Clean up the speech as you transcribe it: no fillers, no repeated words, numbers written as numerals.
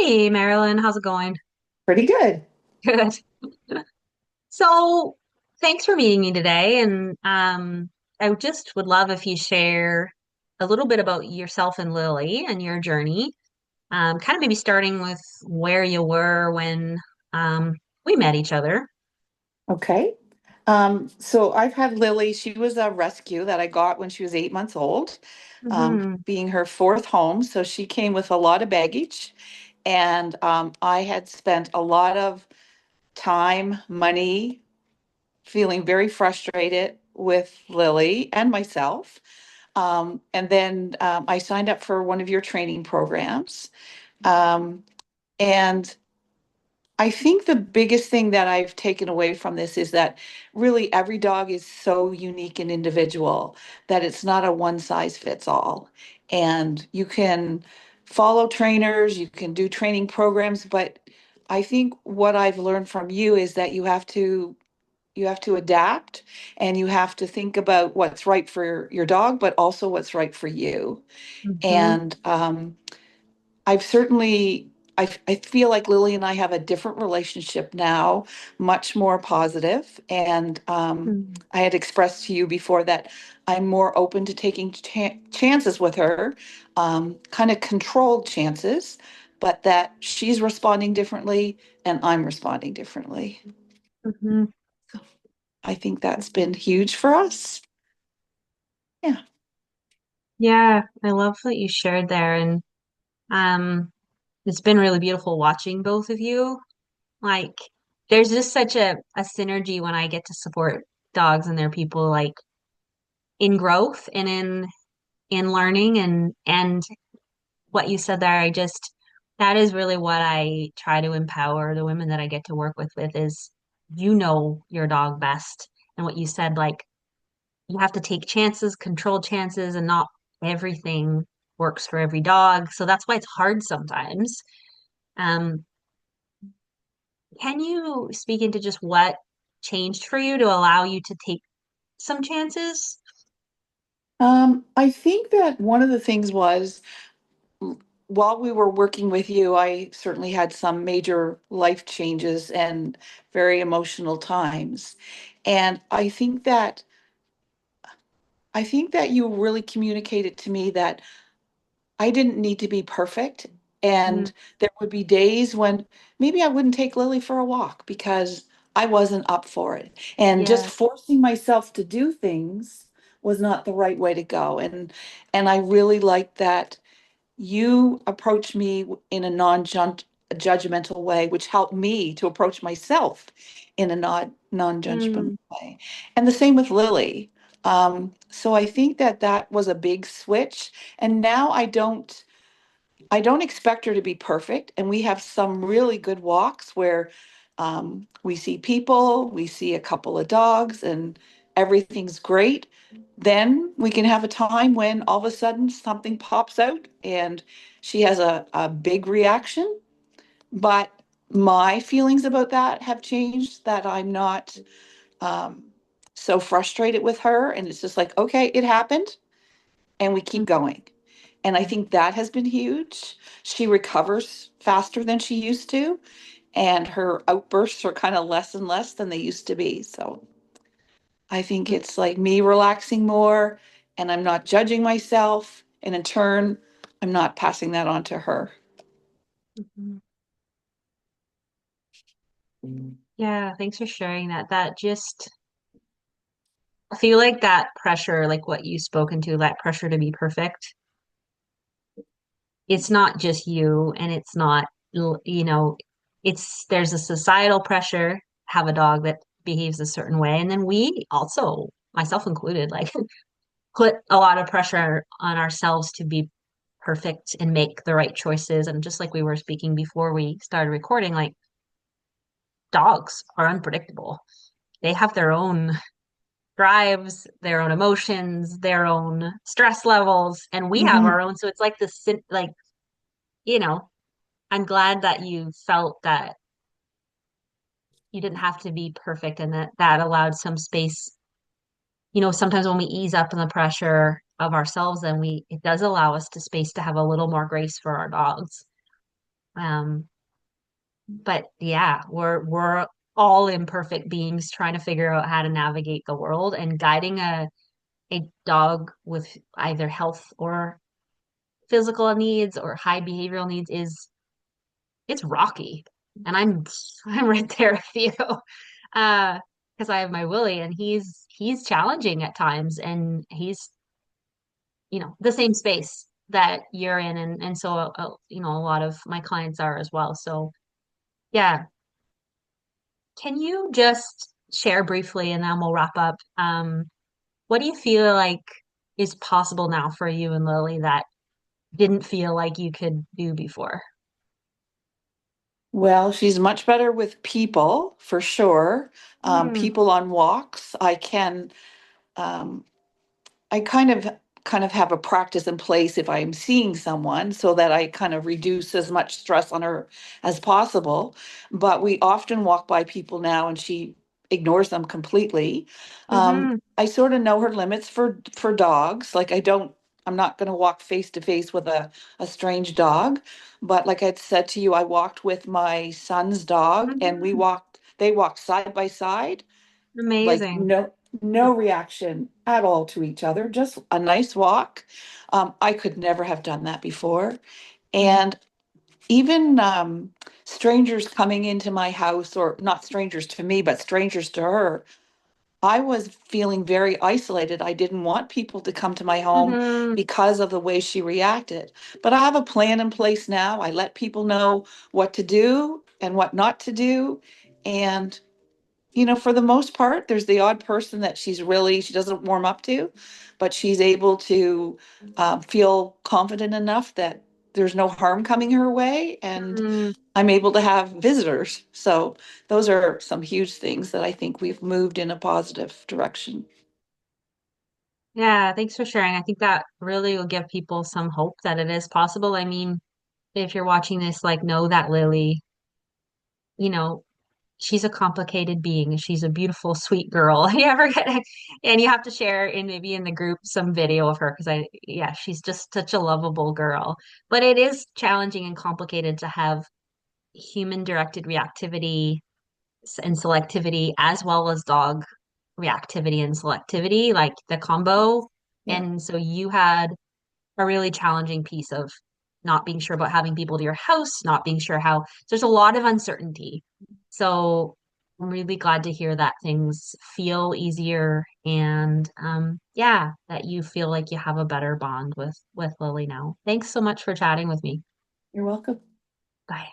Hey, Marilyn, how's it going? Pretty good. Good. So, thanks for meeting me today. And I just would love if you share a little bit about yourself and Lily and your journey. Kind of maybe starting with where you were when we met each other. Okay. So I've had Lily. She was a rescue that I got when she was 8 months old, Hmm. being her fourth home. So she came with a lot of baggage. And I had spent a lot of time, money, feeling very frustrated with Lily and myself. And then I signed up for one of your training programs. Um, and I think the biggest thing that I've taken away from this is that really every dog is so unique and individual that it's not a one size fits all. And you can follow trainers, you can do training programs, but I think what I've learned from you is that you have to adapt and you have to think about what's right for your dog, but also what's right for you. Hmm. And I've certainly, I feel like Lily and I have a different relationship now, much more positive. And I had expressed to you before that I'm more open to taking chances with her, kind of controlled chances, but that she's responding differently and I'm responding differently. Hmm. I think that's been huge for us. Yeah. Yeah, I love what you shared there. And um, it's been really beautiful watching both of you. Like, there's just such a synergy when I get to support dogs and their people, like in growth and in learning and what you said there, I just that is really what I try to empower the women that I get to work with is you know your dog best. And what you said, like you have to take chances, controlled chances, and not everything works for every dog. So that's why it's hard sometimes. Um, can you speak into just what changed for you to allow you to take some chances? I think that one of the things was while we were working with you, I certainly had some major life changes and very emotional times. And I think that you really communicated to me that I didn't need to be perfect. Mm, And there would be days when maybe I wouldn't take Lily for a walk because I wasn't up for it. And just yeah. forcing myself to do things was not the right way to go. And I really liked that you approached me in a non-judgmental way, which helped me to approach myself in a non-judgmental Mm, way. And the same with Lily. So I think that that was a big switch. And now I don't expect her to be perfect. And we have some really good walks where we see people, we see a couple of dogs, and everything's great. Then we can have a time when all of a sudden something pops out and she has a big reaction. But my feelings about that have changed, that I'm not um, so frustrated with her. And it's just like, okay, it happened and we keep mm, going. And I think that has been huge. She recovers faster than she used to, and her outbursts are kind of less and less than they used to be. So I think mm, it's like me relaxing more, and I'm not judging myself. And in turn, I'm not passing that on to her. mhm. Yeah, thanks for sharing that. That just, I feel like that pressure, like what you spoken to, that pressure to be perfect, it's not just you and it's not, there's a societal pressure, to have a dog that behaves a certain way. And then we also, myself included, like put a lot of pressure on ourselves to be perfect and make the right choices. And just like we were speaking before we started recording, like dogs are unpredictable. They have their own drives, their own emotions, their own stress levels, and we have Mhm. our own. So it's like this, like, you know, I'm glad that you felt that you didn't have to be perfect and that allowed some space. Sometimes when we ease up in the pressure of ourselves, then it does allow us to space to have a little more grace for our dogs. Um, but yeah, we're all imperfect beings trying to figure out how to navigate the world and guiding a dog with either health or physical needs or high behavioral needs is it's rocky. And I'm right there with you. Because I have my Willie and he's challenging at times and he's, the same space that you're in and so a lot of my clients are as well. So yeah, can you just share briefly and then we'll wrap up? What do you feel like is possible now for you and Lily that didn't feel like you could do before? Well, she's much better with people for sure. Mm, People on walks. Um, I kind of have a practice in place if I'm seeing someone so that I kind of reduce as much stress on her as possible. But we often walk by people now and she ignores them completely. hmm I sort of know her limits for dogs. Like I'm not going to walk face to face with a strange dog. But like I said to you, I walked with my son's dog and hmm they walked side by side, like Amazing. no reaction at all to each other, just a nice walk. I could never have done that before. Mhm. And even strangers coming into my house, or not strangers to me, but strangers to her, I was feeling very isolated. I didn't want people to come to my home Mhm. because of the way she reacted. But I have a plan in place now. I let people know what to do and what not to do. And for the most part, there's the odd person that she doesn't warm up to, but she's able to feel confident enough that there's no harm coming her way, and Mm. I'm able to have visitors. So those are some huge things that I think we've moved in a positive direction. Yeah, thanks for sharing. I think that really will give people some hope that it is possible. I mean, if you're watching this, like, know that Lily, you know, she's a complicated being. She's a beautiful, sweet girl. You ever get, and you have to share in maybe in the group some video of her because yeah, she's just such a lovable girl. But it is challenging and complicated to have human-directed reactivity and selectivity as well as dog reactivity and selectivity, like the combo. Yeah, And so you had a really challenging piece of not being sure about having people to your house, not being sure how, so there's a lot of uncertainty. So I'm really glad to hear that things feel easier and yeah, that you feel like you have a better bond with Lily now. Thanks so much for chatting with me. you're welcome. Bye.